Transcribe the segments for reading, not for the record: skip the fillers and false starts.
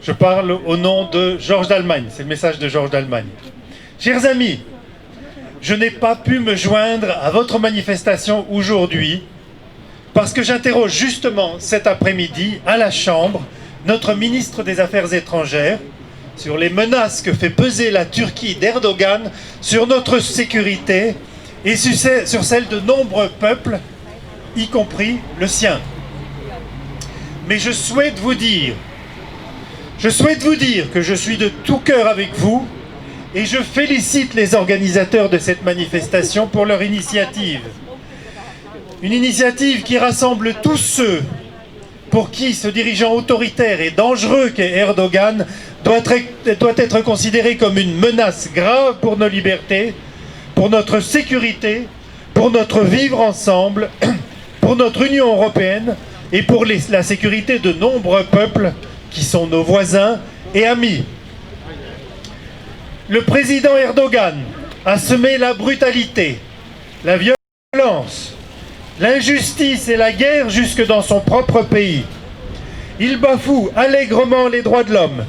Je parle au nom de Georges d'Allemagne, c'est le message de Georges d'Allemagne. Chers amis, je n'ai pas pu me joindre à votre manifestation aujourd'hui parce que j'interroge justement cet après-midi à la Chambre notre ministre des Affaires étrangères sur les menaces que fait peser la Turquie d'Erdogan sur notre sécurité et sur celle de nombreux peuples, y compris le sien. Mais je souhaite vous dire que je suis de tout cœur avec vous et je félicite les organisateurs de cette manifestation pour leur initiative. Une initiative qui rassemble tous ceux pour qui ce dirigeant autoritaire et dangereux qu'est Erdogan doit être considéré comme une menace grave pour nos libertés, pour notre sécurité, pour notre vivre ensemble, pour notre Union européenne et pour la sécurité de nombreux peuples qui sont nos voisins et amis. Le président Erdogan a semé la brutalité, la violence, l'injustice et la guerre jusque dans son propre pays. Il bafoue allègrement les droits de l'homme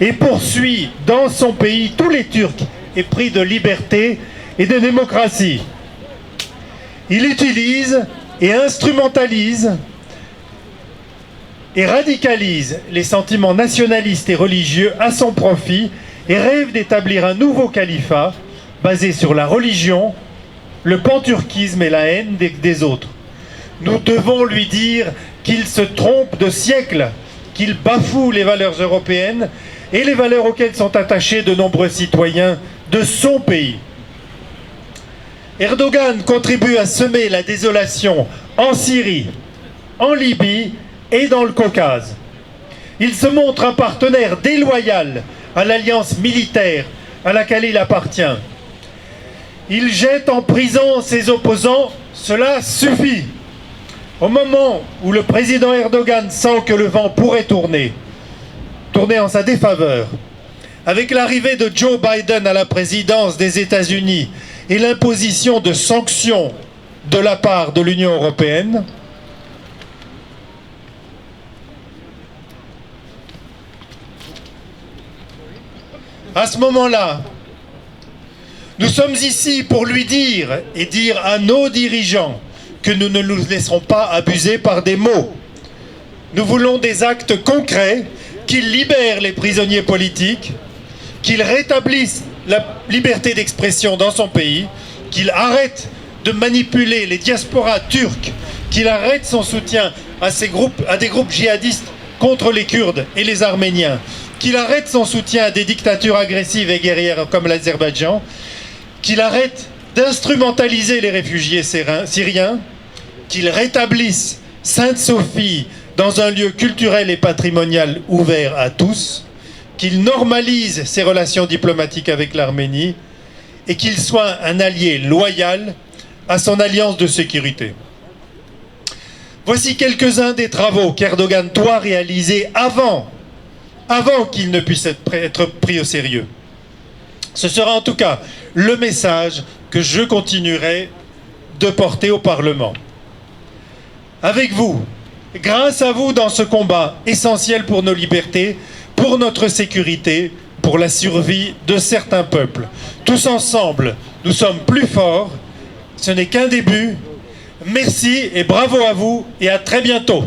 et poursuit dans son pays tous les Turcs épris de liberté et de démocratie. Il utilise et instrumentalise et radicalise les sentiments nationalistes et religieux à son profit et rêve d'établir un nouveau califat basé sur la religion, le panturquisme et la haine des autres. Nous devons lui dire qu'il se trompe de siècle, qu'il bafoue les valeurs européennes et les valeurs auxquelles sont attachés de nombreux citoyens de son pays. Erdogan contribue à semer la désolation en Syrie, en Libye et dans le Caucase. Il se montre un partenaire déloyal à l'alliance militaire à laquelle il appartient. Il jette en prison ses opposants, cela suffit. Au moment où le président Erdogan sent que le vent pourrait tourner en sa défaveur, avec l'arrivée de Joe Biden à la présidence des États-Unis et l'imposition de sanctions de la part de l'Union européenne, à ce moment-là, nous sommes ici pour lui dire et dire à nos dirigeants que nous ne nous laisserons pas abuser par des mots. Nous voulons des actes concrets, qu'ils libèrent les prisonniers politiques, qu'ils rétablissent la liberté d'expression dans son pays, qu'il arrête de manipuler les diasporas turques, qu'il arrête son soutien à des groupes djihadistes contre les Kurdes et les Arméniens, qu'il arrête son soutien à des dictatures agressives et guerrières comme l'Azerbaïdjan, qu'il arrête d'instrumentaliser les réfugiés syriens, qu'il rétablisse Sainte-Sophie dans un lieu culturel et patrimonial ouvert à tous, qu'il normalise ses relations diplomatiques avec l'Arménie et qu'il soit un allié loyal à son alliance de sécurité. Voici quelques-uns des travaux qu'Erdogan doit réaliser avant qu'il ne puisse être pris au sérieux. Ce sera en tout cas le message que je continuerai de porter au Parlement. Avec vous, grâce à vous dans ce combat essentiel pour nos libertés, pour notre sécurité, pour la survie de certains peuples. Tous ensemble, nous sommes plus forts. Ce n'est qu'un début. Merci et bravo à vous et à très bientôt.